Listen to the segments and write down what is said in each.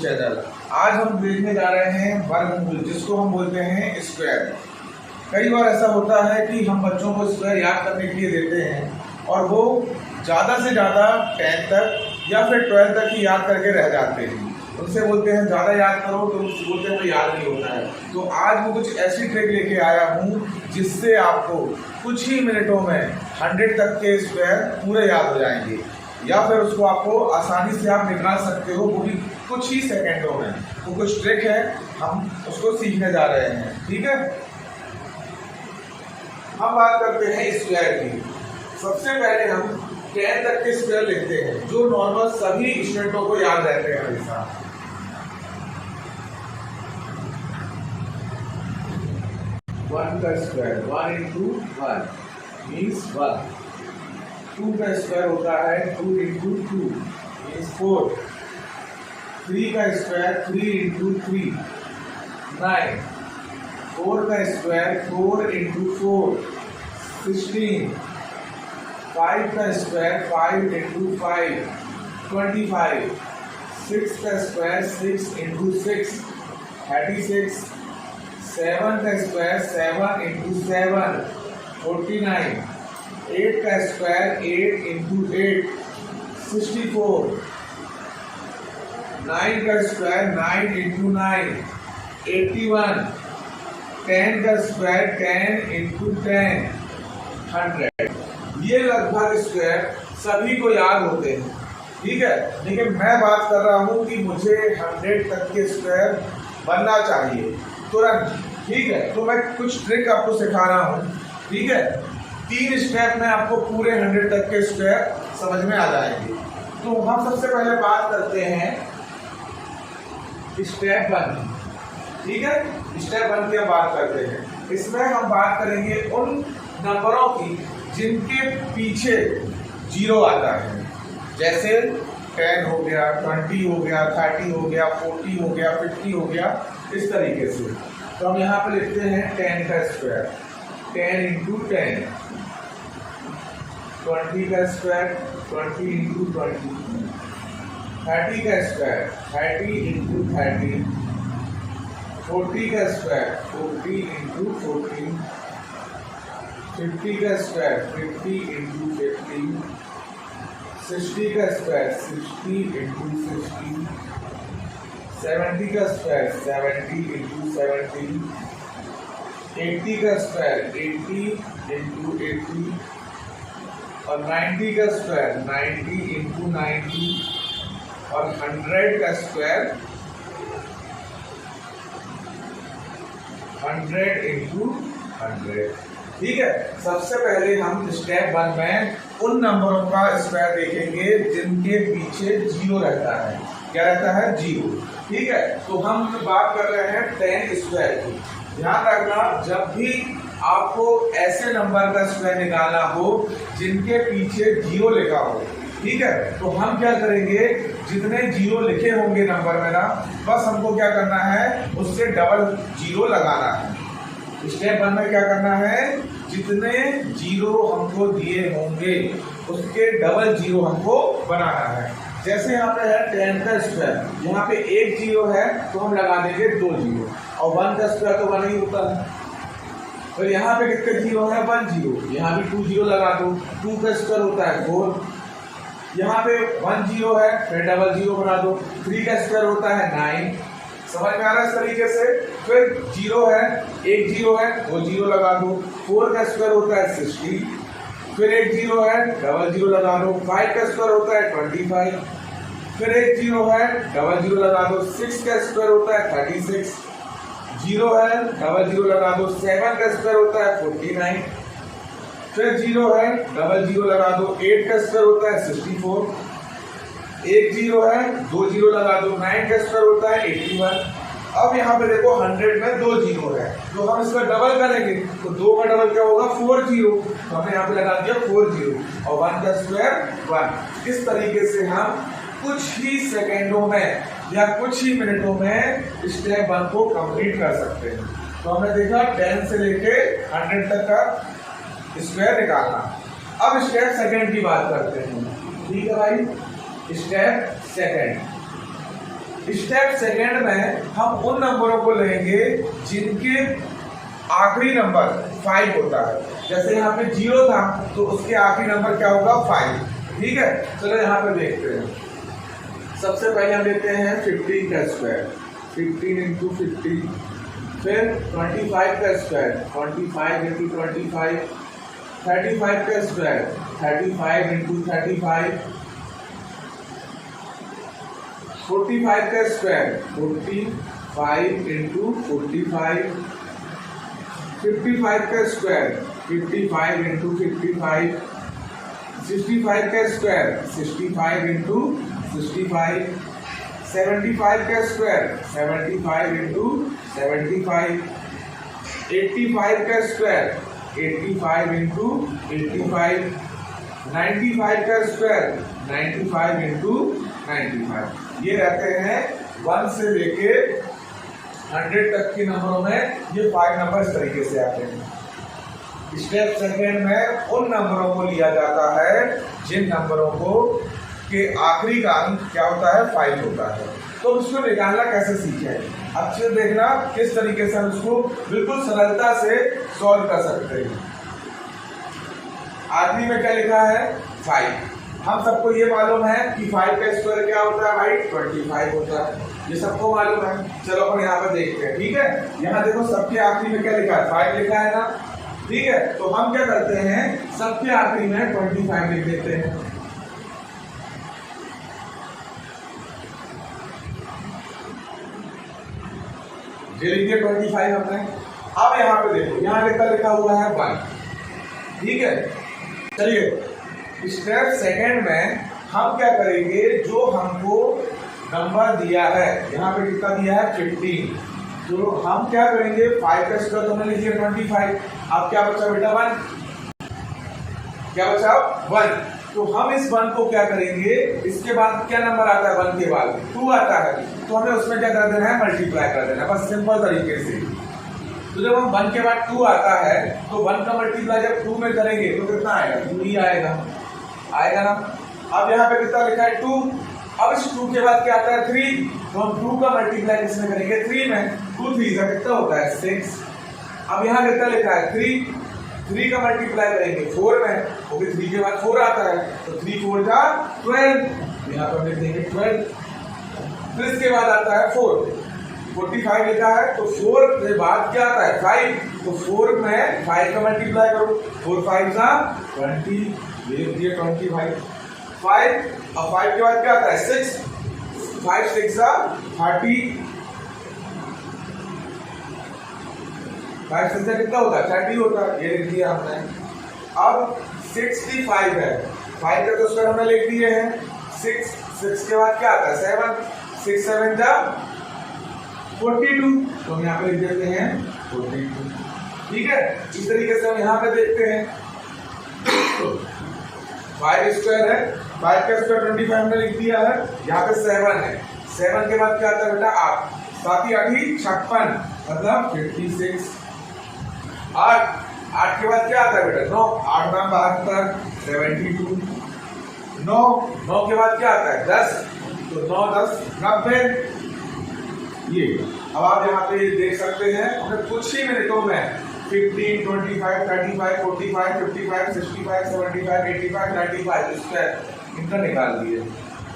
Channel. आज हम देखने जा रहे हैं वर्गमूल, जिसको हम बोलते हैं स्क्वायर। कई बार ऐसा होता है कि हम बच्चों को स्क्वायर याद करने के लिए देते हैं और वो ज़्यादा से ज़्यादा 10 तक या फिर 12 तक ही याद करके रह जाते हैं। उनसे बोलते हैं ज़्यादा याद करो तो बोलते हैं याद नहीं होता है। तो आज मैं कुछ ऐसी ट्रिक लेके आया हूँ जिससे आपको कुछ ही मिनटों में 100 तक के स्क्वायर पूरे याद हो जाएंगे, या फिर उसको आपको आसानी से आप निकाल सकते हो, वो भी कुछ ही सेकंडों में। तो कुछ ट्रिक है, हम उसको सीखने जा रहे हैं। ठीक है, हम बात करते हैं स्क्वायर की। सबसे पहले हम 10 तक के स्क्वायर लिखते हैं, जो नॉर्मल सभी स्टूडेंटों को याद रहते हैं हमेशा। 1 का स्क्वायर 1 इंटू 1 मीन्स 1। 2 का स्क्वायर होता है 2 इंटू 2 मीन्स 4। 3 का स्क्वायर 3 इंटू 3 9। 4 का स्क्वायर 4 इंटू 4 16। 5 का स्क्वायर 5 इंटू 5 25। 6 का स्क्वायर 6 इंटू 6 36। 7 का स्क्वायर 7 इंटू 7 49। 8 का स्क्वायर 8 इंटू 8 64। 9 का स्क्वायर 9 इंटू 9 81। 10 का स्क्वायर 10 इंटू 10 100। ये लगभग स्क्वायर सभी को याद होते हैं। ठीक है, लेकिन मैं बात कर रहा हूँ कि मुझे 100 तक के स्क्वायर बनना चाहिए तुरंत। ठीक है, तो मैं कुछ ट्रिक आपको सिखा रहा हूँ। ठीक है, 3 स्टेप में आपको पूरे 100 तक के स्क्वायर समझ में आ जाएंगे। तो हम सबसे पहले बात करते हैं स्टेप 1। ठीक है, स्टेप 1 की बात करते हैं। इसमें हम बात करेंगे उन नंबरों की जिनके पीछे 0 आता है, जैसे 10 हो गया, 20 हो गया, 30 हो गया, 40 हो गया, 50 हो गया, इस तरीके से। तो हम यहाँ पे लिखते हैं 10 का स्क्वायर 10 इंटू 10। 20 का स्क्वायर 20 इंटू 20। 30 का स्क्वायर 30 इंटू 30। 40 का स्क्वायर 40 इंटू 40। 50 का स्क्वायर 50 इंटू 50। 60 का स्क्वायर 60 इंटू 60। 70 का स्क्वायर 70 इंटू 70। 80 का स्क्वायर 80 इंटू 80। और 90 का स्क्वायर 90 इंटू 90। और 100 का स्क्वायर 100 इंटू 100। ठीक है, सबसे पहले हम स्टेप 1 में उन नंबरों का स्क्वायर देखेंगे जिनके पीछे 0 रहता है। क्या रहता है? 0। ठीक है, तो हम बात कर रहे हैं 10 स्क्वायर की। ध्यान रखना, जब भी आपको ऐसे नंबर का स्क्वायर निकालना हो जिनके पीछे 0 लिखा हो, ठीक है, तो हम क्या करेंगे, जितने 0 लिखे होंगे नंबर में ना, बस हमको क्या करना है, उससे डबल 0 लगाना है। स्टेप 1 में क्या करना है, जितने 0 हमको दिए होंगे उसके डबल 0 हमको बनाना है। जैसे यहाँ पे है 10 का स्क्वायर, यहाँ पे एक 0 है तो हम लगा देंगे 2 0, और 1 का स्क्वायर तो 1 ही होता है। तो यहाँ पे कितने 0 है? 1 0, यहाँ भी 2 0 लगा दो। 2 का स्क्वायर होता है 4, यहाँ पे 1 0 है, फिर डबल 0 बना दो। 3 का स्क्वायर होता है 9। समझ में आ रहा है इस तरीके से? फिर 0 है, एक 0 है, 2 0 लगा दो। 4 का स्क्वायर होता है 60, फिर एक 0 है, डबल 0 लगा दो। 5 का स्क्वायर होता है 25, फिर एक 0 है, डबल 0 लगा दो। 6 का स्क्वायर होता है 36, 0 है, डबल 0 लगा दो। 7 का स्क्वायर होता है 49, फिर 0 है, डबल 0 लगा दो। 8 का स्क्वायर होता है 64, एक 0 है, 2 0 लगा दो। 9 का स्क्वायर होता है 81। अब यहाँ पे देखो 100 में 2 0 है, तो हम इसका डबल करेंगे, तो 2 का डबल क्या होगा? 4 0, तो हमने यहाँ पे लगा दिया 4 0। और 1 का स्क्वायर 1। इस तरीके से हम कुछ ही सेकेंडों में या कुछ ही मिनटों में स्टेप 1 को कंप्लीट कर सकते हैं। तो हमने देखा 10 से लेके 100 तक का स्क्वायर निकालना। अब स्टेप सेकंड की बात करते हैं। ठीक है भाई, स्टेप सेकंड। स्टेप सेकंड में हम उन नंबरों को लेंगे जिनके आखिरी नंबर 5 होता है। जैसे यहाँ पे 0 था तो उसके आखिरी नंबर क्या होगा 5। ठीक है, चलो यहाँ पे देखते हैं। सबसे पहले हम लेते हैं 15 का स्क्वायर, 15 इंटू 50, फिर 25 का स्क्वायर, 25 इंटू 25, 35 का स्क्वायर, 35 इंटू 35, 45 का स्क्वायर, 45 इंटू 45, 55 का स्क्वायर, 55 इंटू 55, 65 का स्क्वायर, 65 इंटू 65, 75 का स्क्वायर, 75 इंटू 75, 85 का स्क्वायर, 85 इंटू 85, 95 का स्क्वायर, 95 इंटू 95। ये रहते हैं 1 से लेके 100 तक के नंबरों में ये 5 नंबर इस तरीके से आते हैं। स्टेप सेकंड में उन नंबरों को लिया जाता है जिन नंबरों को के आखिरी का अंक क्या होता है 5 होता है। तो इसको निकालना कैसे सीखें, अच्छे से देखना किस तरीके से हम इसको बिल्कुल सरलता से सॉल्व कर सकते हैं। आखिरी में क्या लिखा है 5। हम सबको ये मालूम है कि 5 का स्क्वायर क्या होता है भाई 25 होता है, ये सबको मालूम है। चलो अपन यहाँ पे देखते हैं। ठीक है, यहाँ देखो सबके आखिरी में क्या लिखा है 5 लिखा है ना। ठीक है, तो हम क्या करते हैं सबके आखिरी में 25 लिख देते हैं। ये लिखिए 25 हमने। अब यहाँ पे देखो यहाँ लिखा हुआ है 1। ठीक है, चलिए स्टेप सेकंड में हम क्या करेंगे, जो हमको नंबर दिया है यहाँ पे कितना दिया है 15, तो हम क्या करेंगे 5 का स्क्वायर तो हमने लिख दिया 25। अब क्या बचा बेटा 1, क्या बचा 1। तो हम इस 1 को क्या करेंगे, इसके बाद क्या नंबर आता है 1 के बाद 2 आता है, तो हमें उसमें क्या कर देना है मल्टीप्लाई कर देना है, बस सिंपल तरीके से। तो जब हम 1 के बाद 2 आता है तो 1 का मल्टीप्लाई जब 2 में करेंगे तो कितना आएगा 2 ही आएगा ना। अब यहाँ पे कितना लिखा है 2। अब इस 2 के बाद क्या आता है 3, तो हम 2 का मल्टीप्लाई किसमें करेंगे 3 में। 2 3 का कितना होता है 6। अब यहाँ कितना लिखा है 3 का मल्टीप्लाई करेंगे 4 में, क्योंकि 3 के बाद 4 आता है, तो 3 4 का 12, यहाँ पर लिख देंगे 12। फिर इसके बाद आता है 4, 45 लिखा है, तो 4 के बाद क्या आता है 5, तो 4 में 5 का मल्टीप्लाई करो, 4 5 का 20, ये 25 5। अब 5 के बाद क्या आता है 6, 5 6 का 30, 5 6 का कितना होता है 30 होता है, ये लिख दिया हमने। अब 65 है, 5 का तो स्क्वायर हमने लिख दिए हैं, 6 के बाद क्या आता है 7, 6 7 का 42, तो हम यहाँ पे लिख देते हैं 42। ठीक है, इस तरीके से हम यहाँ पे देखते हैं 5 स्क्वायर है, 5 का स्क्वायर 25 हमने लिख दिया है। यहाँ पे 7 है, 7 के बाद क्या आता है बेटा 8, 7 8 56 मतलब 56। 8 के बाद क्या आता है बेटा 9, 8 9 72 72। 9 के बाद क्या आता है 10, तो 9 10 90। ये अब आप यहाँ पे देख सकते हैं हमें कुछ ही मिनटों में 15 25 35 45 55 65 75 85 95 स्क्वायर इनका निकाल दिए।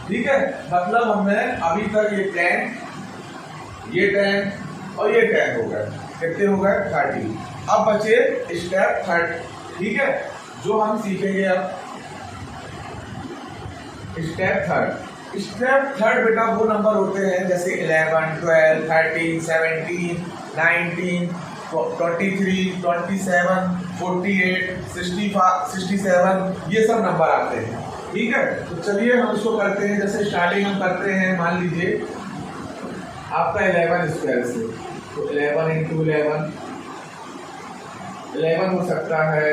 ठीक है, मतलब हमने अभी तक ये 10 और ये 10 हो गए, कितने हो गए 30। अब बचे स्टेप थर्ड। ठीक है, जो हम सीखेंगे अब स्टेप थर्ड बेटा वो नंबर होते हैं जैसे 11 12 13 17 19 23 27 48 65 67 ये सब नंबर आते हैं। ठीक है, तो चलिए हम इसको करते हैं। जैसे स्टार्टिंग हम करते हैं, मान लीजिए आपका 11 स्क्वायर से, तो 11 इंटू 11 हो सकता है,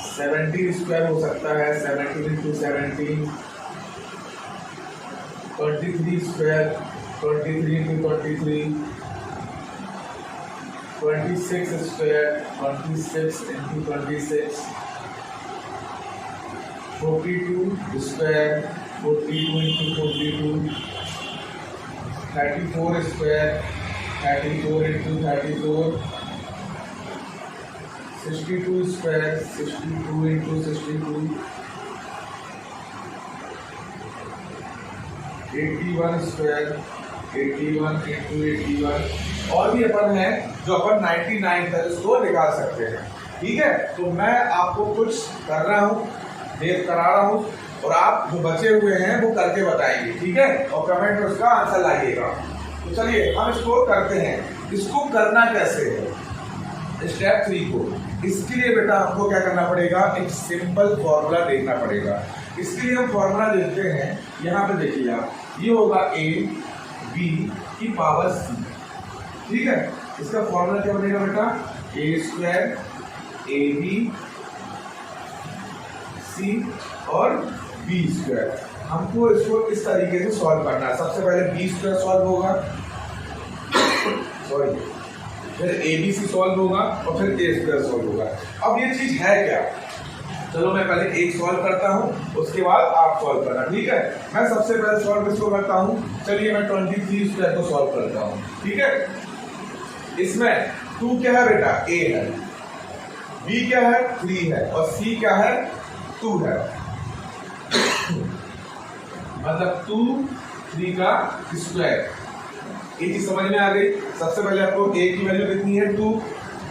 17 स्क्वायर हो सकता है, 17 into 17, 23 square, 23 into 23, 26 square, 26 into 26, 42 square, 42 into 42, 34 square, 34 into 34, 62 square, 62 into 62, 81 square, 81 into 81, और भी अपन है जो अपन 99 तक इसको निकाल सकते हैं। ठीक है, तो मैं आपको कुछ कर रहा हूँ, देख करा रहा हूँ, और आप जो बचे हुए हैं वो करके बताएंगे। ठीक है, और कमेंट में उसका आंसर लाइएगा। तो चलिए हम इसको करते हैं। इसको करना कैसे है, स्टेप 3 को, इसके लिए बेटा हमको क्या करना पड़ेगा, एक सिंपल फॉर्मूला देखना पड़ेगा। इसके लिए हम फॉर्मूला देखते हैं। यहाँ पे देखिए आप, ये होगा a b की पावर c। ठीक है, इसका फॉर्मूला क्या बनेगा बेटा, a स्क्वायर ab c और b स्क्वायर। हमको इसको इस तरीके से सॉल्व करना है। सबसे पहले b स्क्वायर सॉल्व होगा, सॉरी, फिर ABC सॉल्व होगा और फिर a स्क्वायर सॉल्व होगा। अब ये चीज है क्या, चलो मैं पहले एक सॉल्व करता हूँ, उसके बाद आप सॉल्व करना। ठीक है, मैं सबसे पहले सॉल्व किसको करता हूँ, चलिए मैं 23 स्क्वायर को सॉल्व करता हूँ। ठीक है, इसमें 2 क्या है बेटा, a है, b क्या है 3 है, और c क्या है 2 है। मतलब 2 3 का स्क्वायर। ये चीज समझ में आ गई। सबसे पहले आपको a की वैल्यू कितनी है 2,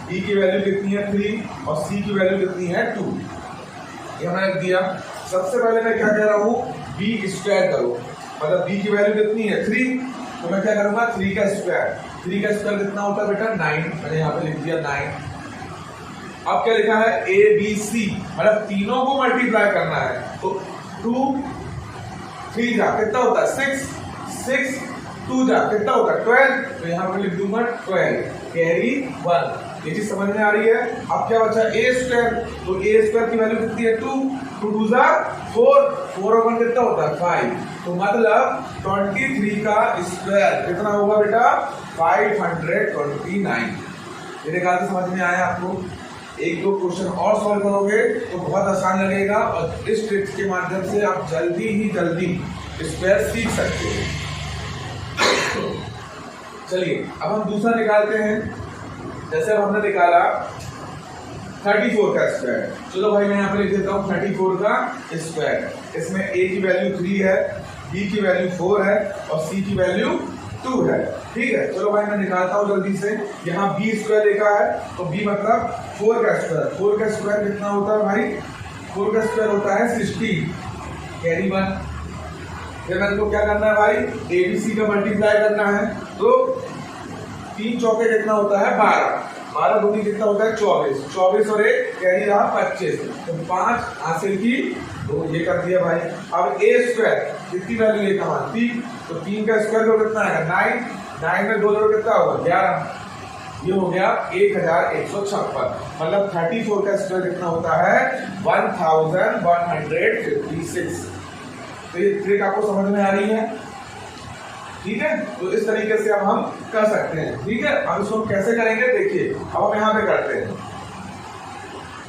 b की वैल्यू कितनी है 3 और c की वैल्यू कितनी है 2, ये मैंने रख दिया। सबसे पहले मैं क्या कह रहा हूँ, b स्क्वायर करो, मतलब b की वैल्यू कितनी है 3, तो मैं क्या करूंगा 3 का स्क्वायर। 3 का स्क्वायर कितना होता है बेटा 9, मैंने यहाँ पे लिख दिया 9। अब क्या लिखा है a b c, मतलब तीनों को मल्टीप्लाई करना है। तो 2 3 जा कितना होता है 6, 6 2 जा कितना होता है 12, तो यहाँ पे लिख दूंगा 12 कैरी 1। ये चीज समझ में आ रही है। अब क्या बचा a स्क्वायर, तो a स्क्वायर की वैल्यू कितनी है 2, 2 2 जा 4, 4 और 1 कितना होता है 5, तो मतलब 23 का स्क्वायर कितना होगा बेटा 529। मेरे ख्याल से समझ में आया आपको। एक दो क्वेश्चन और सॉल्व करोगे तो बहुत आसान लगेगा, और इस ट्रिक्स के माध्यम से आप जल्दी ही जल्दी स्क्वायर सीख सकते हो। चलिए अब हम दूसरा निकालते हैं। जैसे अब हमने निकाला 34 का स्क्वायर, चलो भाई मैं यहाँ पे लिख देता हूँ 34 का स्क्वायर। इसमें a की वैल्यू 3 है, b की वैल्यू 4 है और c की वैल्यू 2 है। ठीक है, चलो भाई मैं निकालता हूँ जल्दी से। यहाँ b स्क्वायर लिखा है, तो b मतलब 4 का स्क्वायर। 4 का स्क्वायर कितना होता है भाई, 4 का स्क्वायर होता है 16 कैरी 1। फिर मेरे को क्या करना है भाई, ABC का मल्टीप्लाई करना है, तो 3 चौके कितना होता है 12, 12 दूनी कितना होता है 24, 24 और 1 कैरी रहा 25, तो 5 हासिल की, तो ये कर दिया भाई। अब a स्क्वायर कितनी वैल्यू लेकर मान 3, तो 3 का स्क्वायर तो कितना है 9, 9 में 2 जोड़ कितना होगा 11, ये हो गया 1156। मतलब 34 का स्क्वायर कितना होता है 1156। तो ये ट्रिक आपको समझ में आ रही है। ठीक है, तो इस तरीके से अब हम कर सकते हैं। ठीक है, अब इसको कैसे करेंगे देखिए। अब हम यहाँ पे करते हैं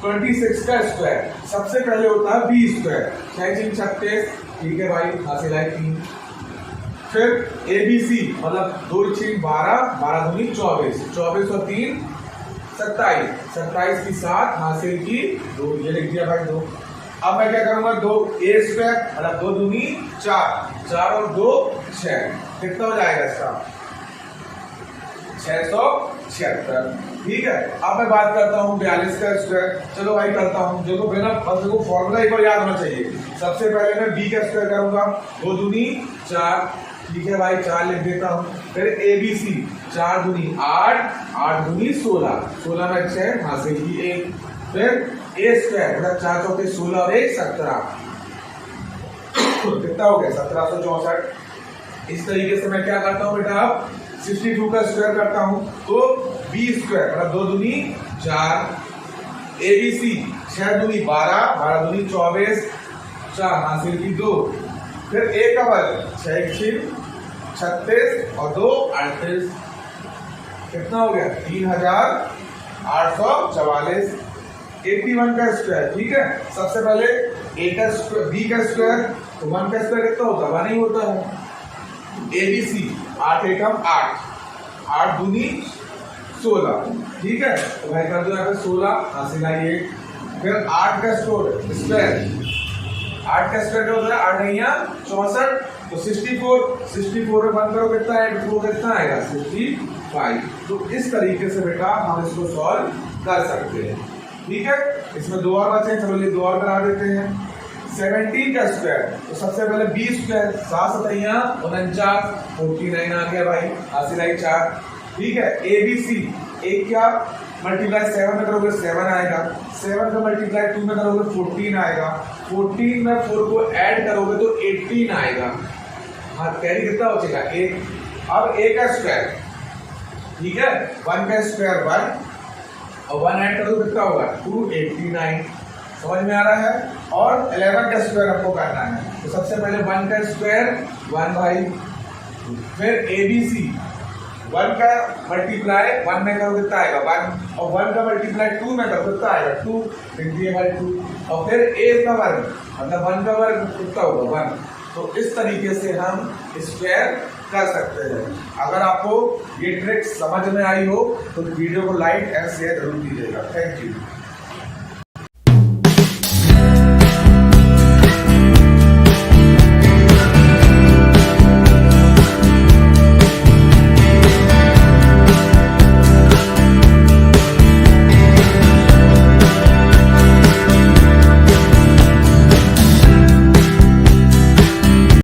26 का स्क्वायर। सबसे पहले होता है b स्क्वायर, 6 36। ठीक है भाई, हासिल है 3। फिर ABC मतलब 2 6 12, 12 दूनी 24, 24 और 3 27, 27 की 7 हासिल की 2, ये लिख दिया भाई 2। अब मैं क्या करूंगा 2 a स्क्वायर मतलब 2 दूनी 4, 4 और 2 6, कितना हो जाएगा इसका 676। ठीक है, अब मैं बात करता हूँ 42 का स्क्वायर। चलो भाई करता हूँ, देखो बिना देखो फॉर्मूला एक बार याद होना चाहिए। सबसे पहले मैं b का स्क्वायर करूंगा, 2 दूनी 4। ठीक है भाई 4 लिख देता हूँ। फिर ABC 4 दूनी 8, 8 दूनी 16, 16 में 6 हासिल की 1। फिर a स्क्वायर मतलब 4 चौके 16 और 1 17, कितना हो गया 1764। इस तरीके से मैं क्या करता हूँ बेटा, अब 62 का स्क्वायर करता हूँ, तो b स्क्वायर मतलब 2 दूनी 4, ABC 6 दूनी 12, 12 दूनी 24, 4 हासिल की 2। फिर a का वर्ग 6 36 और 2 38, कितना हो गया 3844। 81 का स्क्वायर। ठीक है, सबसे पहले a का स्क्वायर, b का स्क्वायर, तो 1 का स्क्वायर कितना होता है 1 ही होता है। ABC 8 एकम 8, 8 दूनी 16, ठीक है। तो भाई कर दो यहाँ पे 16, हासिल आई 1। फिर 8 का स्क्वायर, 8 का स्क्वायर क्या होता है, 8 नहीं 64, तो 64 में बंद करो कितना है, कितना आएगा 65। तो इस तरीके से बेटा हम इसको सॉल्व कर सकते हैं, ठीक है। इसमें 2 और बचे, चलो ये 2 और करा देते हैं। 17 का स्क्वायर, तो सबसे पहले 20 स्क्वायर, 7 7 49, 49 आ गया भाई, हासिल आई 4, ठीक है। ABC, एक क्या मल्टीप्लाई 7 में करोगे 7 आएगा, 7 का मल्टीप्लाई 2 में करोगे 14 आएगा, 14 में 4 को ऐड करोगे तो 18 आएगा। हाँ, कैरी कितना हो जाएगा 1। अब A का स्क्वायर, ठीक है, 1 का स्क्वायर 1 और 1 ऐड करोगे कितना होगा 289, समझ में आ रहा है। और 11 का स्क्वायर आपको करना है, तो सबसे पहले 1 का स्क्वायर 1 भाई, फिर ABC 1 का मल्टीप्लाई 1 में करो कितना आएगा 1, और 1 का मल्टीप्लाई 2 में करो कितना आएगा 2, लिख दिए भाई 2, और फिर A का वर्ग मतलब 1 का वर्ग कितना होगा 1। तो इस तरीके से हम स्क्वायर कर सकते हैं। अगर आपको ये ट्रिक समझ में आई हो तो वीडियो को लाइक एंड शेयर जरूर कीजिएगा। Thank you.